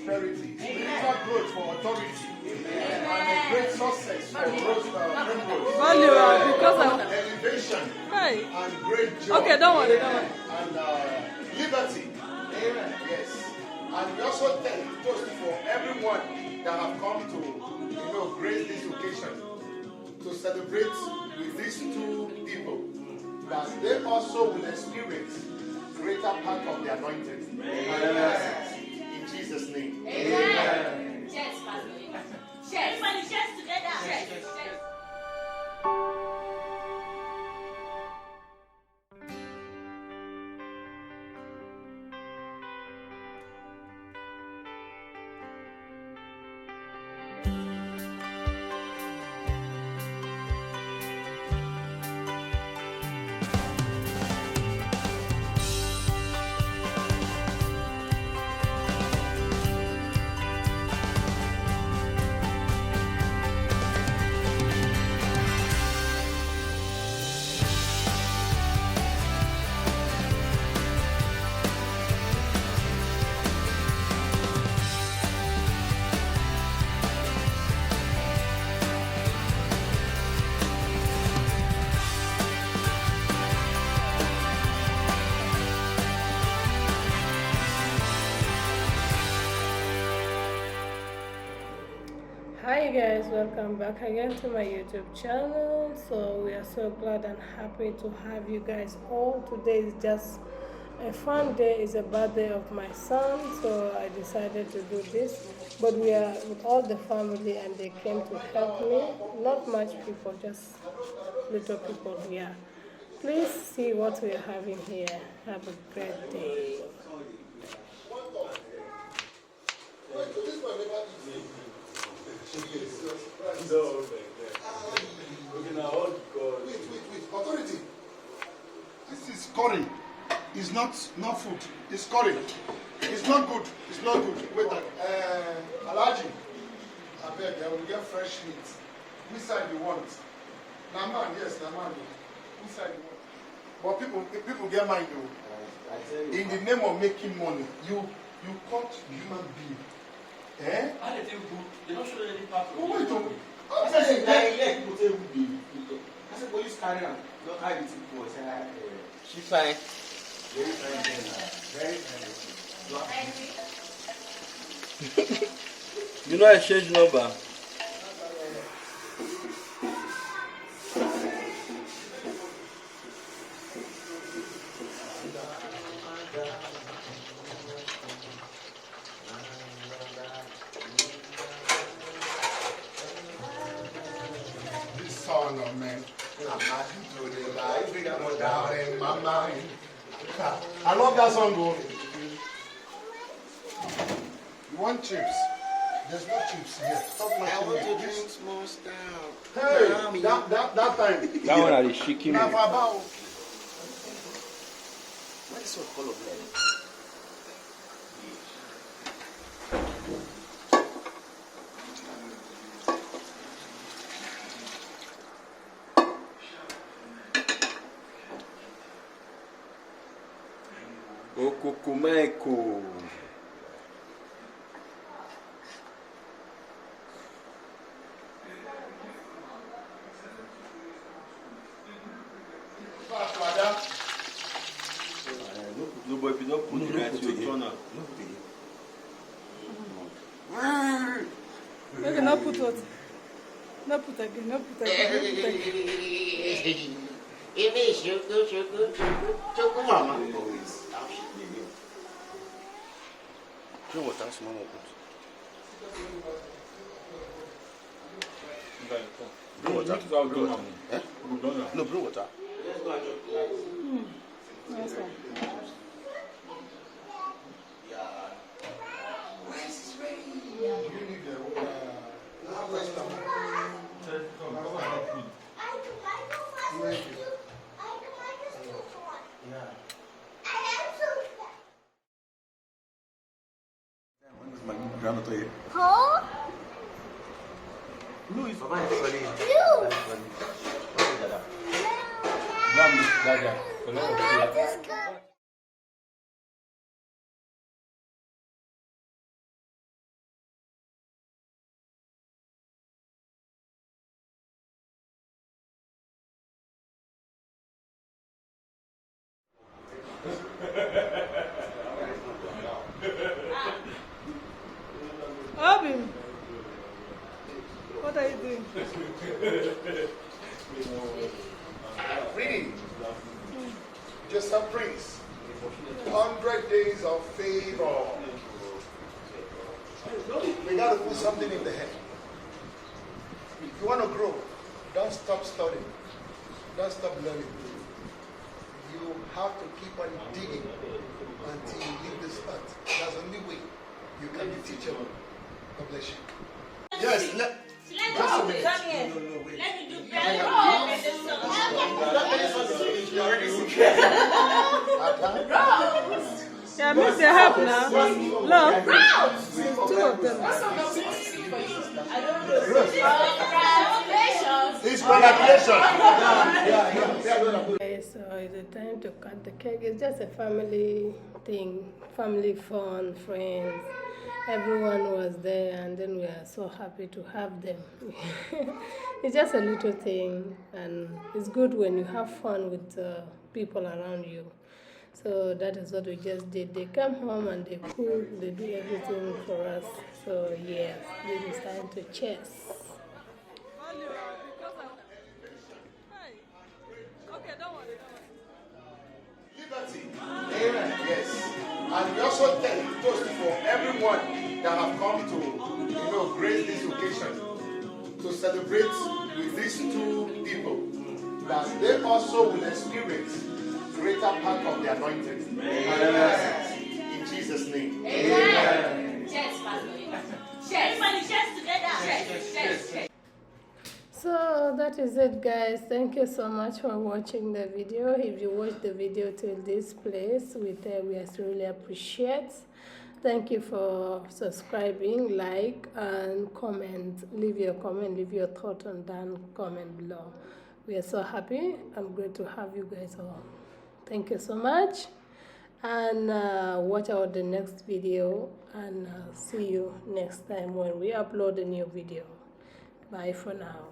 prosperity, spiritual growth for authority, and a great success for growth, Because of elevation, hey. and great joy. Okay, don't worry. And liberty. Yes. And we also thank toast for everyone that have come to grace this occasion to celebrate with these two people, that they also will experience greater part of the anointing. In Jesus' name. Amen. Cheers, Pastor. Cheers. Everybody cheers together. Cheers. Hi guys, welcome back again to my YouTube channel. So we are so glad and happy to have you guys all. Today is just a fun day. It's a birthday of my son, so I decided to do this. But we are with all the family and they came to help me. Not much people, just little people here. Please see what we are having here. Have a great day. Wait. Authority. This is curry. It's not food. It's curry. It's not good. It's not good. Wait. Alaji. I beg. I will get fresh meat. Which side you want? Naman. Yes, Naman. Which side you want? But people get mind though. In the name of making money, you cut human being. Eh? How they they don't show any part of wait, I said, let people say who be. I said, police carry on. Not how the people was saying, she fine. Very fine. Very fine. You know, I changed number. Son of man, I'm happy to the life that was down in my mind. I love that song, though. You want chips? There's no chips here. Stop my I want to chips. drink small stout. Hey, that time. That one is shaking me. What is your color blood? Okukumeko. No, but if you don't put it right, you'll turn out. Okay, now put what? Now put again. It is sugar, mama. You know what that's mama put? Blue water. Eh? No, blue water. Nice one. My grandmother here. Huh? Blue is fine. Blue. Dada. Reading. Just a prince. 100 days of favor. We got to put something in the head. If you want to grow, don't stop studying. Don't stop learning. You have to keep on digging until you leave this earth. That's the only way you can be teachable. God bless you. Yes, just a minute. Come here. No, wait. Let me do Yeah, miss your help now. Look, two of them. It's congratulations. Okay, so it's the time to cut the cake. It's just a family thing, family fun, friends. Everyone was there, and then we are so happy to have them. It's just a little thing, and it's good when you have fun with people around you. So that is what we just did. They come home and they cook, they do everything for us. So yes, this is time to cheers. Liberty. Amen. Yes. And we also thank toast for everyone that have come to, grace this occasion, to celebrate with these two people, that they also will experience greater part of the anointing. In Jesus' name. Amen. Cheers, Pastor. Cheers. Everybody cheers together. Cheers. So that is it, guys. Thank you so much for watching the video. If you watched the video till this place, we really appreciate. Thank you for subscribing, like, and comment. Leave your comment, leave your thought on that comment below. We are so happy and great to have you guys all. Thank you so much, and watch out the next video, and see you next time when we upload a new video. Bye for now.